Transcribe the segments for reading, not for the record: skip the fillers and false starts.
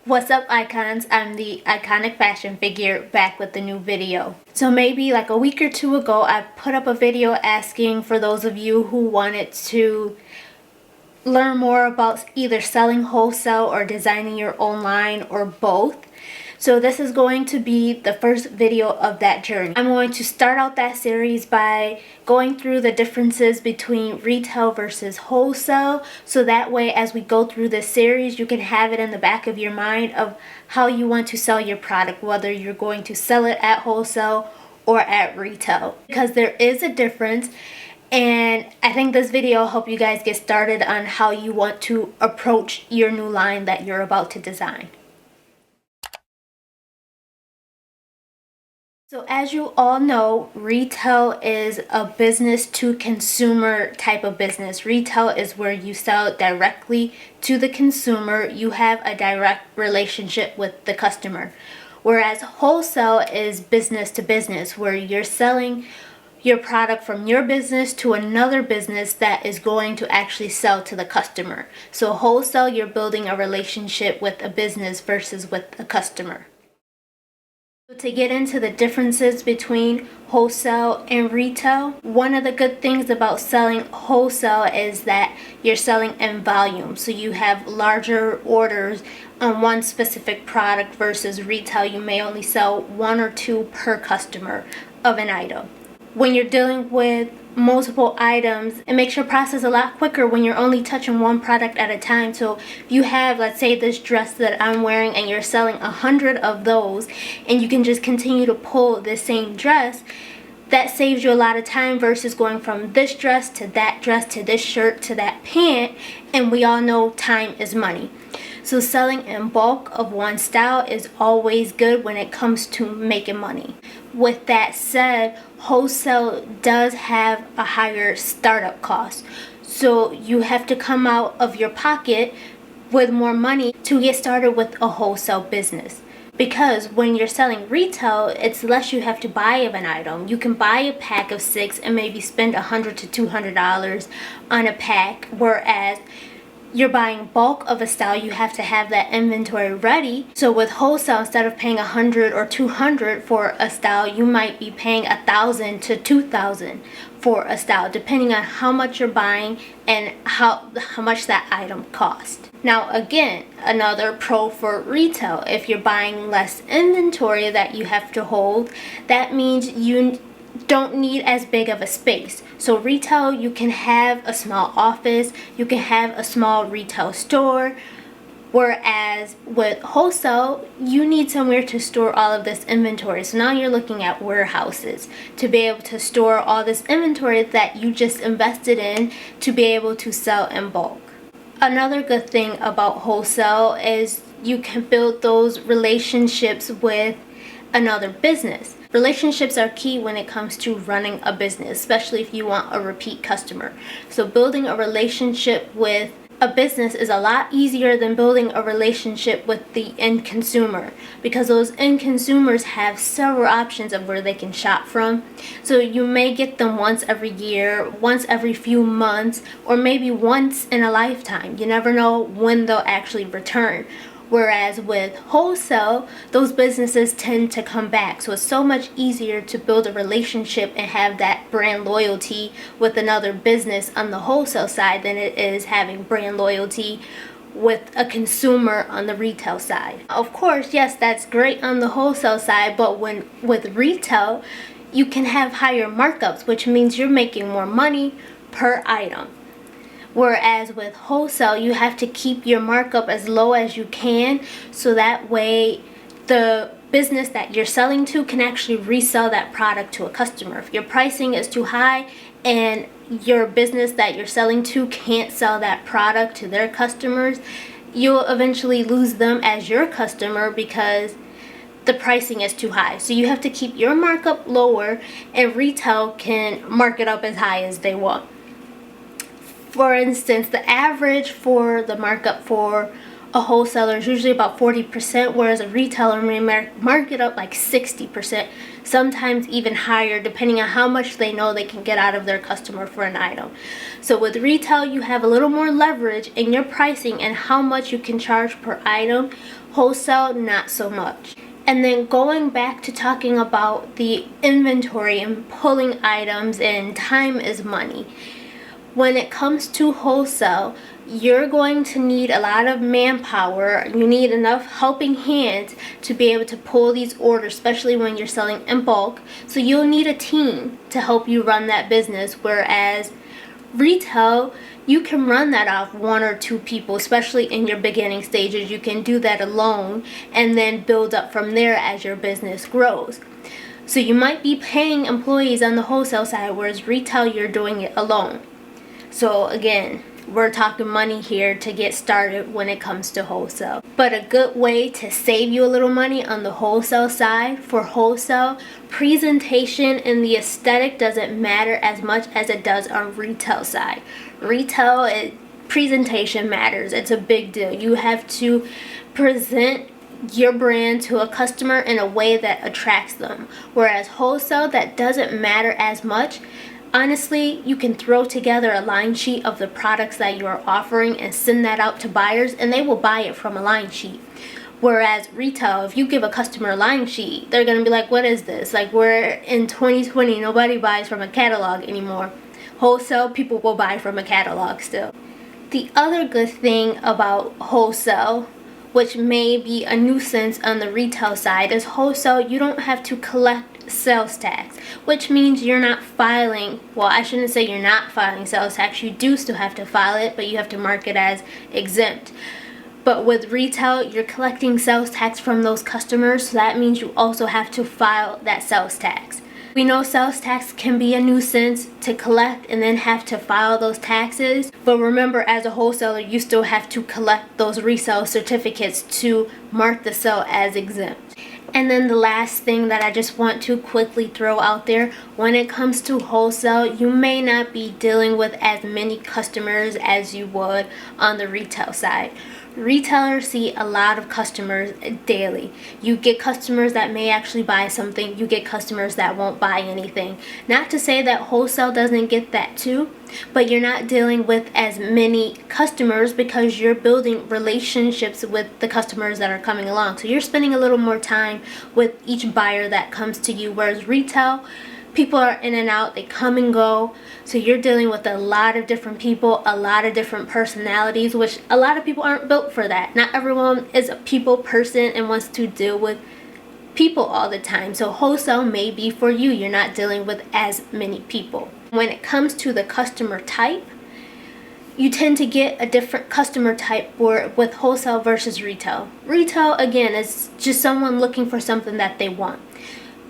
What's up, icons? I'm the iconic fashion figure back with the new video. So maybe like a week or two ago, I put up a video asking for those of you who wanted to learn more about either selling wholesale or designing your own line or both. So this is going to be the first video of that journey. I'm going to start out that series by going through the differences between retail versus wholesale. So that way, as we go through this series, you can have it in the back of your mind of how you want to sell your product, whether you're going to sell it at wholesale or at retail. Because there is a difference. And I think this video will help you guys get started on how you want to approach your new line that you're about to design. So as you all know, retail is a business to consumer type of business. Retail is where you sell directly to the consumer. You have a direct relationship with the customer. Whereas wholesale is business to business, where you're selling your product from your business to another business that is going to actually sell to the customer. So wholesale, you're building a relationship with a business versus with a customer. To get into the differences between wholesale and retail, one of the good things about selling wholesale is that you're selling in volume. So you have larger orders on one specific product versus retail, you may only sell one or two per customer of an item. When you're dealing with multiple items, it makes your process a lot quicker when you're only touching one product at a time. So if you have, let's say, this dress that I'm wearing and you're selling 100 of those, and you can just continue to pull the same dress, that saves you a lot of time versus going from this dress to this shirt to that pant, and we all know time is money. So selling in bulk of one style is always good when it comes to making money. With that said, wholesale does have a higher startup cost. So you have to come out of your pocket with more money to get started with a wholesale business. Because when you're selling retail, it's less you have to buy of an item. You can buy a pack of 6 and maybe spend $100 to $200 on a pack, whereas you're buying bulk of a style, you have to have that inventory ready. So with wholesale, instead of paying $100 or $200 for a style, you might be paying $1,000 to $2,000 for a style, depending on how much you're buying and how much that item costs. Now again, another pro for retail, if you're buying less inventory that you have to hold, that means you don't need as big of a space. So retail, you can have a small office, you can have a small retail store, whereas with wholesale, you need somewhere to store all of this inventory. So now you're looking at warehouses to be able to store all this inventory that you just invested in to be able to sell in bulk. Another good thing about wholesale is you can build those relationships with another business. Relationships are key when it comes to running a business, especially if you want a repeat customer. So building a relationship with a business is a lot easier than building a relationship with the end consumer, because those end consumers have several options of where they can shop from. So you may get them once every year, once every few months, or maybe once in a lifetime. You never know when they'll actually return. Whereas with wholesale, those businesses tend to come back. So it's so much easier to build a relationship and have that brand loyalty with another business on the wholesale side than it is having brand loyalty with a consumer on the retail side. Of course, yes, that's great on the wholesale side, but with retail, you can have higher markups, which means you're making more money per item. Whereas with wholesale, you have to keep your markup as low as you can, so that way the business that you're selling to can actually resell that product to a customer. If your pricing is too high and your business that you're selling to can't sell that product to their customers, you'll eventually lose them as your customer because the pricing is too high. So you have to keep your markup lower, and retail can mark it up as high as they want. For instance, the average for the markup for a wholesaler is usually about 40%, whereas a retailer may mark it up like 60%, sometimes even higher, depending on how much they know they can get out of their customer for an item. So with retail, you have a little more leverage in your pricing and how much you can charge per item. Wholesale, not so much. And then going back to talking about the inventory and pulling items and time is money. When it comes to wholesale, you're going to need a lot of manpower. You need enough helping hands to be able to pull these orders, especially when you're selling in bulk. So you'll need a team to help you run that business, whereas retail, you can run that off one or two people, especially in your beginning stages. You can do that alone and then build up from there as your business grows. So you might be paying employees on the wholesale side, whereas retail, you're doing it alone. So again, we're talking money here to get started when it comes to wholesale. But a good way to save you a little money on the wholesale side, for wholesale, presentation and the aesthetic doesn't matter as much as it does on retail side. Retail, presentation matters. It's a big deal. You have to present your brand to a customer in a way that attracts them. Whereas wholesale, that doesn't matter as much. Honestly, you can throw together a line sheet of the products that you are offering and send that out to buyers, and they will buy it from a line sheet. Whereas retail, if you give a customer a line sheet, they're going to be like, what is this? Like, we're in 2020, nobody buys from a catalog anymore. Wholesale, people will buy from a catalog still. The other good thing about wholesale, which may be a nuisance on the retail side, is wholesale, you don't have to collect sales tax, which means you're not filing, well, I shouldn't say you're not filing sales tax. You do still have to file it, but you have to mark it as exempt. But with retail, you're collecting sales tax from those customers, so that means you also have to file that sales tax. We know sales tax can be a nuisance to collect and then have to file those taxes, but remember, as a wholesaler, you still have to collect those resale certificates to mark the sale as exempt. And then the last thing that I just want to quickly throw out there, when it comes to wholesale, you may not be dealing with as many customers as you would on the retail side. Retailers see a lot of customers daily. You get customers that may actually buy something. You get customers that won't buy anything. Not to say that wholesale doesn't get that too, but you're not dealing with as many customers because you're building relationships with the customers that are coming along. So you're spending a little more time with each buyer that comes to you, whereas retail, people are in and out, they come and go. So you're dealing with a lot of different people, a lot of different personalities, which a lot of people aren't built for that. Not everyone is a people person and wants to deal with people all the time. So wholesale may be for you. You're not dealing with as many people. When it comes to the customer type, you tend to get a different customer type with wholesale versus retail. Retail, again, is just someone looking for something that they want.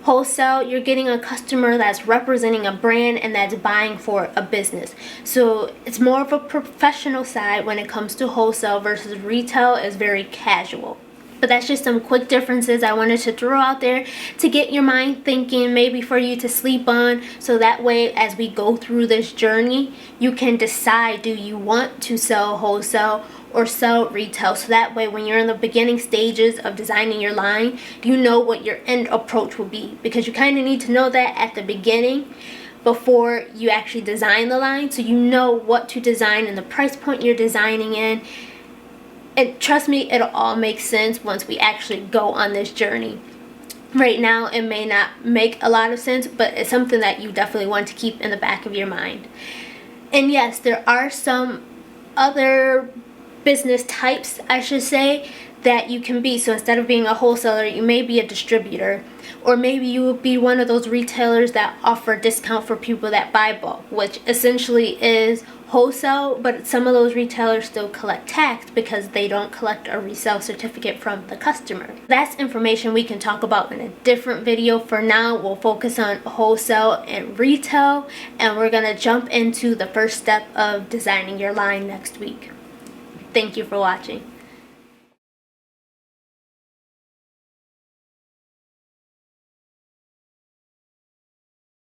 Wholesale, you're getting a customer that's representing a brand and that's buying for a business. So it's more of a professional side when it comes to wholesale versus retail is very casual. But that's just some quick differences I wanted to throw out there to get your mind thinking, maybe for you to sleep on, so that way as we go through this journey, you can decide, do you want to sell wholesale or sell retail? So that way when you're in the beginning stages of designing your line, you know what your end approach will be, because you kind of need to know that at the beginning before you actually design the line, so you know what to design and the price point you're designing in. And trust me, it'll all make sense once we actually go on this journey. Right now, it may not make a lot of sense, but it's something that you definitely want to keep in the back of your mind. And yes, there are some other business types, I should say, that you can be. So instead of being a wholesaler, you may be a distributor, or maybe you will be one of those retailers that offer discount for people that buy bulk, which essentially is wholesale, but some of those retailers still collect tax because they don't collect a resale certificate from the customer. That's information we can talk about in a different video. For now, we'll focus on wholesale and retail, and we're gonna jump into the first step of designing your line next week. Thank you for watching.